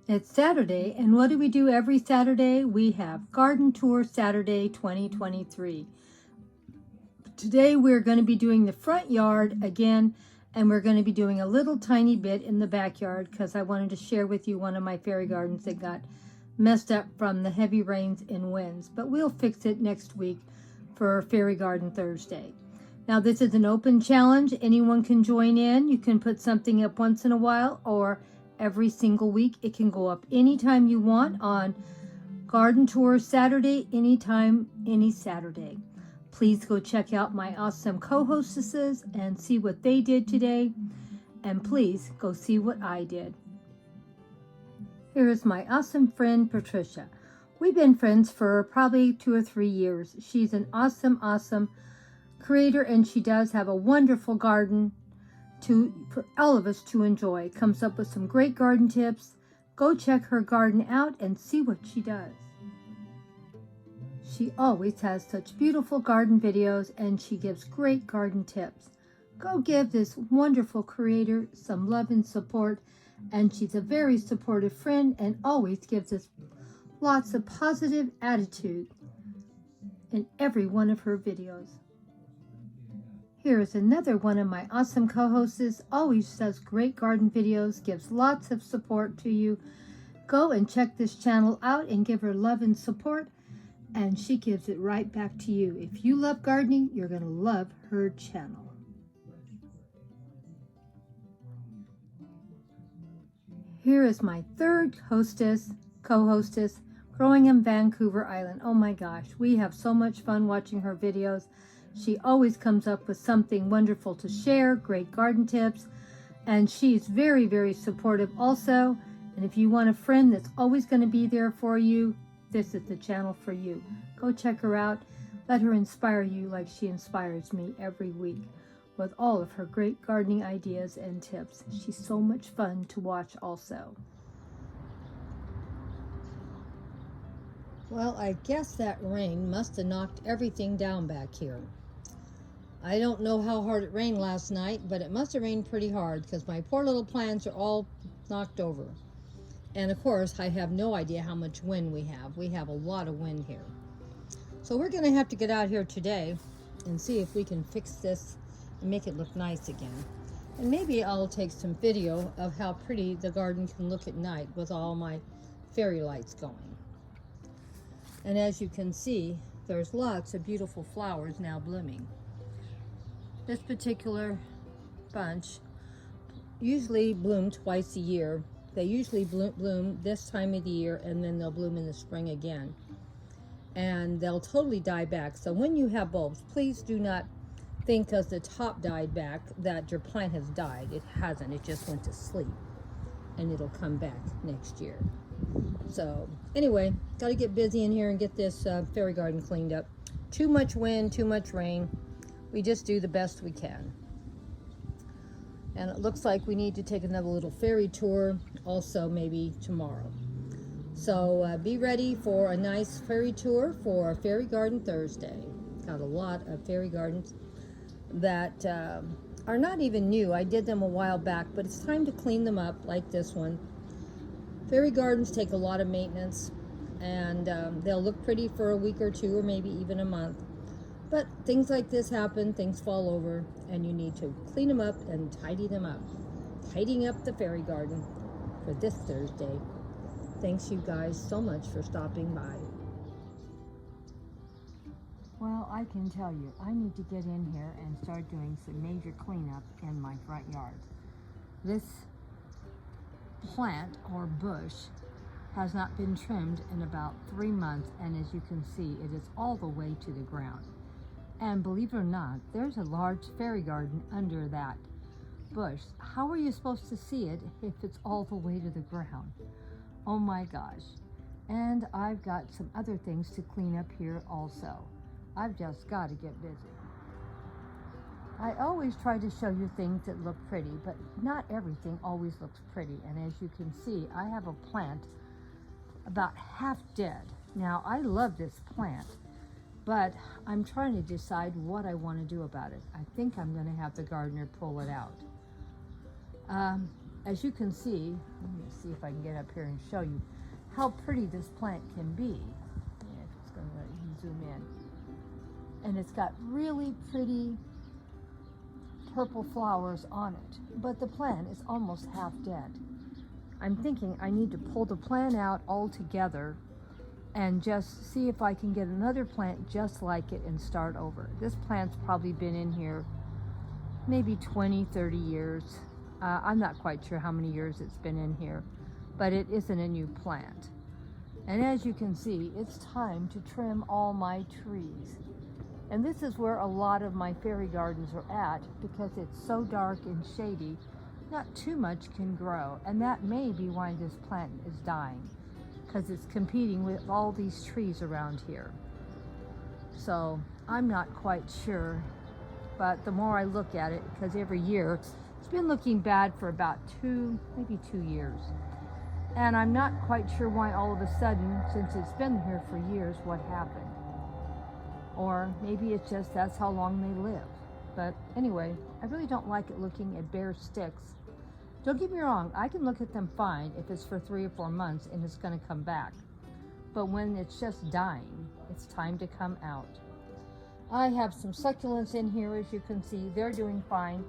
It's Saturday, and what do we do every Saturday? We have Garden Tour Saturday 2023. Today we're going to be doing the front yard again, and we're going to be doing a little tiny bit in the backyard because I wanted to share with you one of my fairy gardens that got messed up from the heavy rains and winds, but we'll fix it next week for Fairy Garden Thursday. Now this is an open challenge. Anyone can join in. You can put something up once in a while or every single week. It can go up anytime you want on Garden Tour Saturday, anytime, any Saturday. Please go check out my awesome co-hostesses and see what they did today. And please go see what I did. Here is my awesome friend, Patricia. We've been friends for probably 2 or 3 years. She's an awesome creator, and she does have a wonderful garden for all of us to enjoy. Comes up with some great garden tips. Go check her garden out and see what she does. She always has such beautiful garden videos, and she gives great garden tips. Go give this wonderful creator some love and support, and she's a very supportive friend and always gives us lots of positive attitude in every one of her videos. Here is another one of my awesome co-hosts, always does great garden videos, gives lots of support to you. Go and check this channel out and give her love and support, and she gives it right back to you. If you love gardening, you're going to love her channel. Here is my third co-hostess, growing in Vancouver Island. Oh my gosh, we have so much fun watching her videos. She always comes up with something wonderful to share, great garden tips, and she's very supportive also. And if you want a friend that's always going to be there for you, this is the channel for you. Go check her out. Let her inspire you like she inspires me every week with all of her great gardening ideas and tips. She's so much fun to watch also. Well, I guess that rain must have knocked everything down back here. I don't know how hard it rained last night, but it must have rained pretty hard because my poor little plants are all knocked over. And of course, I have no idea how much wind we have. We have a lot of wind here. So we're going to have to get out here today and see if we can fix this and make it look nice again. And maybe I'll take some video of how pretty the garden can look at night with all my fairy lights going. And as you can see, there's lots of beautiful flowers now blooming. This particular bunch usually bloom twice a year. They usually bloom this time of the year, and then they'll bloom in the spring again. And they'll totally die back. So when you have bulbs, please do not think because the top died back that your plant has died. It hasn't. It just went to sleep. And it'll come back next year. So anyway, got to get busy in here and get this fairy garden cleaned up. Too much wind, too much rain. We just do the best we can. And it looks like we need to take another little fairy tour also maybe tomorrow. So be ready for a nice fairy tour for Fairy Garden Thursday. Got a lot of fairy gardens that are not even new. I did them a while back, but it's time to clean them up like this one. Fairy gardens take a lot of maintenance, and they'll look pretty for a week or two or maybe even a month. But things like this happen, things fall over, and you need to clean them up and tidy them up. Tidying up the fairy garden for this Thursday. Thanks you guys so much for stopping by. Well, I can tell you, I need to get in here and start doing some major cleanup in my front yard. This plant or bush has not been trimmed in about 3 months, and as you can see, it is all the way to the ground. And believe it or not, there's a large fairy garden under that bush. How are you supposed to see it if it's all the way to the ground? Oh my gosh. And I've got some other things to clean up here also. I've just got to get busy. I always try to show you things that look pretty, but not everything always looks pretty. And as you can see, I have a plant about half dead. Now, I love this plant, but I'm trying to decide what I want to do about it. I think I'm going to have the gardener pull it out. as you can see, let me see if I can get up here and show you how pretty this plant can be. Yeah, if it's going to let you zoom in. And it's got really pretty purple flowers on it, but the plant is almost half dead. I'm thinking I need to pull the plant out altogether and just see if I can get another plant just like it and start over. This plant's probably been in here maybe 20, 30 years. I'm not quite sure how many years it's been in here, but it isn't a new plant. And as you can see, it's time to trim all my trees. And this is where a lot of my fairy gardens are at, because it's so dark and shady, not too much can grow. And that may be why this plant is dying, because it's competing with all these trees around here. So I'm not quite sure, but the more I look at it, because every year it's been looking bad for about maybe 2 years. And I'm not quite sure why all of a sudden, since it's been here for years, what happened. Or maybe it's just that's how long they live. But anyway, I really don't like it looking at bare sticks. Don't get me wrong, I can look at them fine if it's for 3 or 4 months and it's going to come back. But when it's just dying, it's time to come out. I have some succulents in here, as you can see. They're doing fine.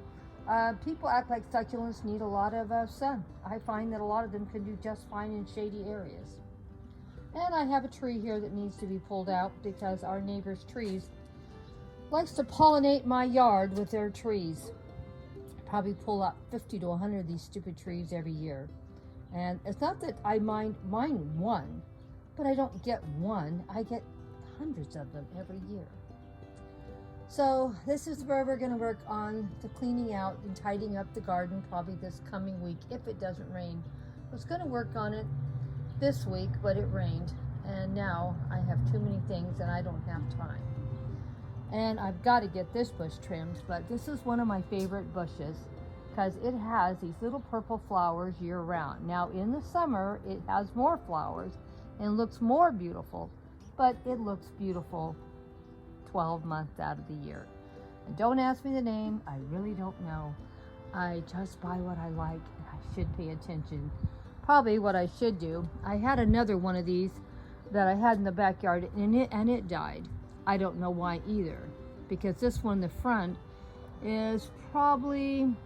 People act like succulents need a lot of sun. I find that a lot of them can do just fine in shady areas. And I have a tree here that needs to be pulled out because our neighbor's trees likes to pollinate my yard with their trees. Probably pull out 50 to 100 of these stupid trees every year. And it's not that I mind one, but I don't get one. I get hundreds of them every year. So this is where we're going to work on the cleaning out and tidying up the garden probably this coming week if it doesn't rain. I was going to work on it this week, but it rained, and now I have too many things and I don't have time. And I've got to get this bush trimmed, but this is one of my favorite bushes because it has these little purple flowers year round. Now in the summer it has more flowers and looks more beautiful, but it looks beautiful 12 months out of the year. And don't ask me the name, I really don't know. I just buy what I like, and I should pay attention. Probably what I should do, I had another one of these that I had in the backyard and it died. I don't know why either, because this one in the front is probably,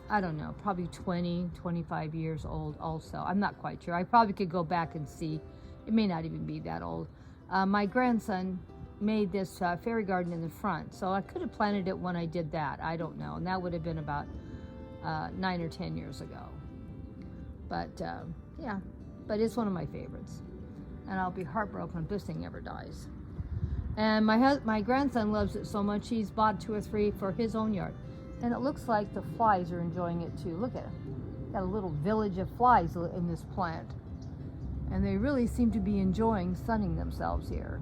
I don't know, probably 20, 25 years old also. I'm not quite sure. I probably could go back and see. It may not even be that old. My grandson made this fairy garden in the front, so I could have planted it when I did that. I don't know, and that would have been about 9 or 10 years ago. But yeah, but it's one of my favorites, and I'll be heartbroken if this thing ever dies. And my grandson loves it so much he's bought 2 or 3 for his own yard, and it looks like the flies are enjoying it too. Look at it, got a little village of flies in this plant, and they really seem to be enjoying sunning themselves here.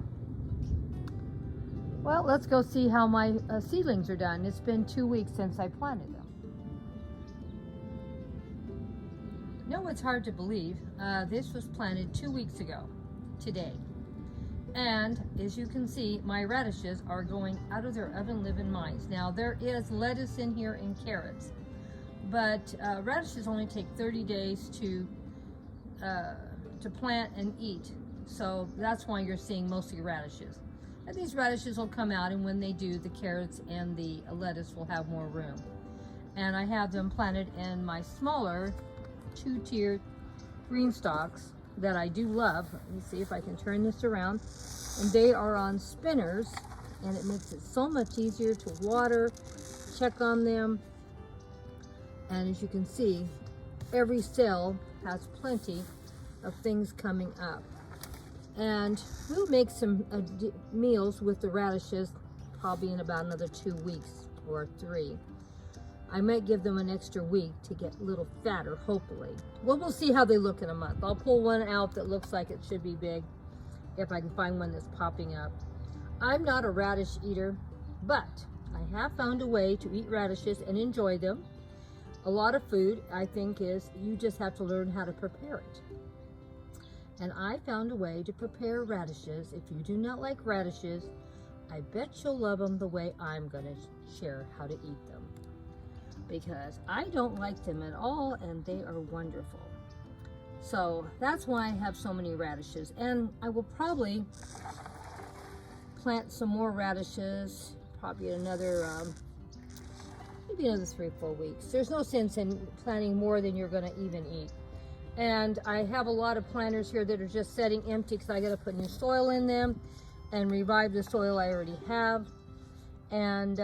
Well, let's go see how my seedlings are done. It's been 2 weeks since I planted them. No, it's hard to believe. This was planted 2 weeks ago today. And as you can see, my radishes are going out of their oven living minds. Now there is lettuce in here and carrots, but radishes only take 30 days to plant and eat. So that's why you're seeing mostly radishes. And these radishes will come out, and when they do, the carrots and the lettuce will have more room. And I have them planted in my smaller 2-tiered green stalks that I do love. Let me see if I can turn this around. And they are on spinners, and it makes it so much easier to water, check on them. And as you can see, every cell has plenty of things coming up. And we'll make some meals with the radishes probably in about another 2 weeks or 3. I might give them an extra week to get a little fatter, hopefully. Well, we'll see how they look in a month. I'll pull one out that looks like it should be big, if I can find one that's popping up. I'm not a radish eater, but I have found a way to eat radishes and enjoy them. A lot of food, I think, is you just have to learn how to prepare it. And I found a way to prepare radishes. If you do not like radishes, I bet you'll love them the way I'm going to share how to eat them. because I don't like them at all, and they are wonderful. So that's why I have so many radishes, and I will probably plant some more radishes, probably another, maybe another 3 or 4 weeks. There's no sense in planting more than you're gonna even eat. And I have a lot of planters here that are just setting empty because I gotta put new soil in them and revive the soil I already have. And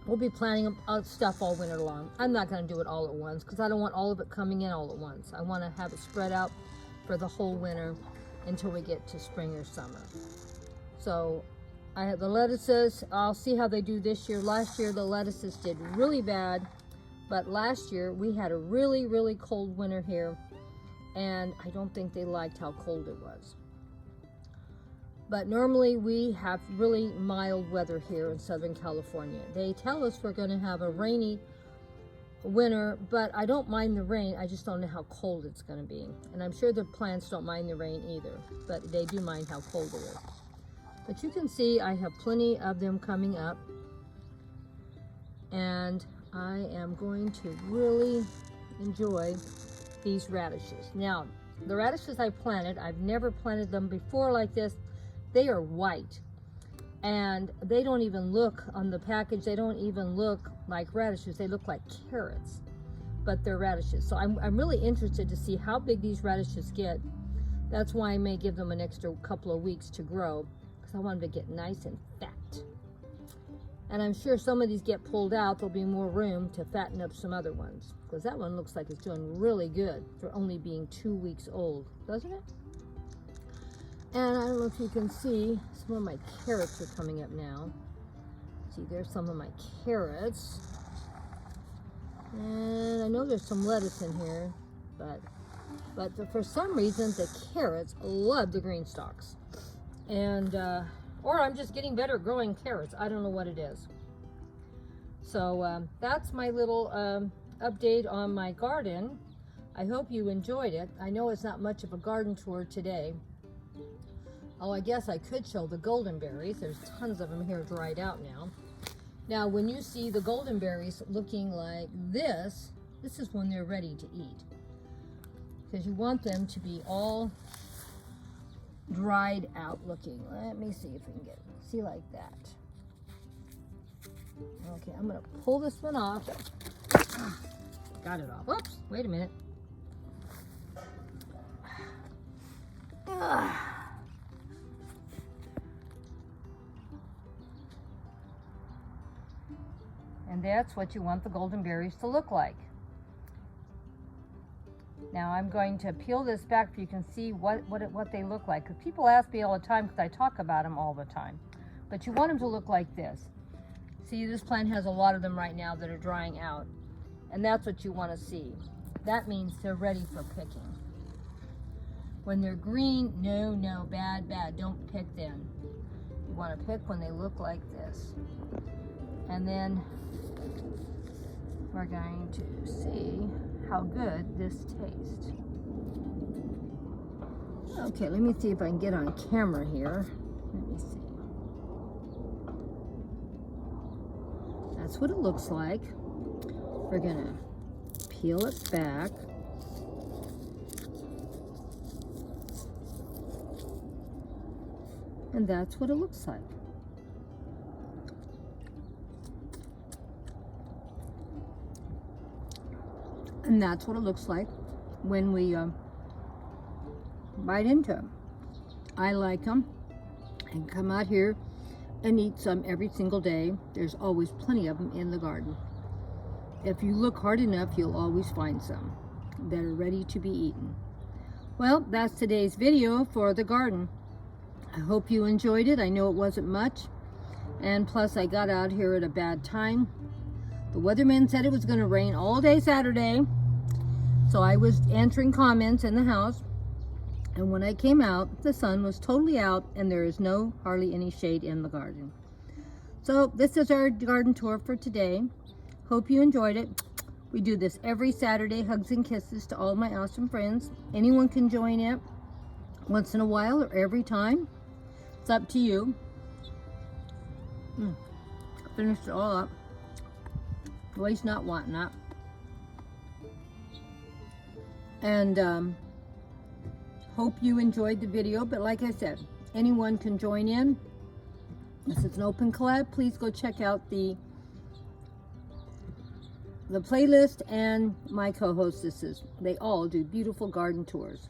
we'll be planting stuff all winter long. I'm not going to do it all at once because I don't want all of it coming in all at once. I want to have it spread out for the whole winter until we get to spring or summer. So I have the lettuces. I'll see how they do this year. Last year the lettuces did really bad, but last year we had a really, really cold winter here, and I don't think they liked how cold it was. But normally we have really mild weather here in Southern California. They tell us we're going to have a rainy winter, but I don't mind the rain. I just don't know how cold it's going to be. And I'm sure the plants don't mind the rain either, but they do mind how cold it is. But you can see I have plenty of them coming up. And I am going to really enjoy these radishes. Now, the radishes I planted, I've never planted them before like this. They are white, and they don't even look on the package. They don't even look like radishes. They look like carrots, but they're radishes. So I'm really interested to see how big these radishes get. That's why I may give them an extra couple of weeks to grow, because I want them to get nice and fat. And I'm sure some of these get pulled out, there'll be more room to fatten up some other ones, because that one looks like it's doing really good for only being 2 weeks old, doesn't it? And I don't know if you can see, some of my carrots are coming up now. See, there's some of my carrots. And I know there's some lettuce in here, but for some reason, the carrots love the green stalks. And, or I'm just getting better at growing carrots. I don't know what it is. So that's my little update on my garden. I hope you enjoyed it. I know it's not much of a garden tour today. Oh, I guess I could show the golden berries. There's tons of them here dried out now. Now, when you see the golden berries looking like this is when they're ready to eat. Because you want them to be all dried out looking. Let me see if we can see like that. Okay, I'm gonna pull this one off. Got it off. Whoops, wait a minute. And that's what you want the golden berries to look like. Now I'm going to peel this back so you can see what they look like. Because people ask me all the time, because I talk about them all the time. But you want them to look like this. See, this plant has a lot of them right now that are drying out. And that's what you want to see. That means they're ready for picking. When they're green, no, bad, don't pick then. You want to pick when they look like this. And then we're going to see how good this tastes. Okay, let me see if I can get on camera here. Let me see. That's what it looks like. We're gonna peel it back. And that's what it looks like. And that's what it looks like when we bite into them. I like them and come out here and eat some every single day. There's always plenty of them in the garden. If you look hard enough, you'll always find some that are ready to be eaten. Well, that's today's video for the garden. I hope you enjoyed it. I know it wasn't much. And plus, I got out here at a bad time. The weatherman said it was going to rain all day Saturday. So I was answering comments in the house. And when I came out, the sun was totally out and there is hardly any shade in the garden. So this is our garden tour for today. Hope you enjoyed it. We do this every Saturday. Hugs and kisses to all my awesome friends. Anyone can join it once in a while or every time. It's up to you. Finished it all up. Boy's not wanting that. And hope you enjoyed the video. But like I said, anyone can join in. This is an open collab. Please go check out the playlist and my co-hostesses. They all do beautiful garden tours.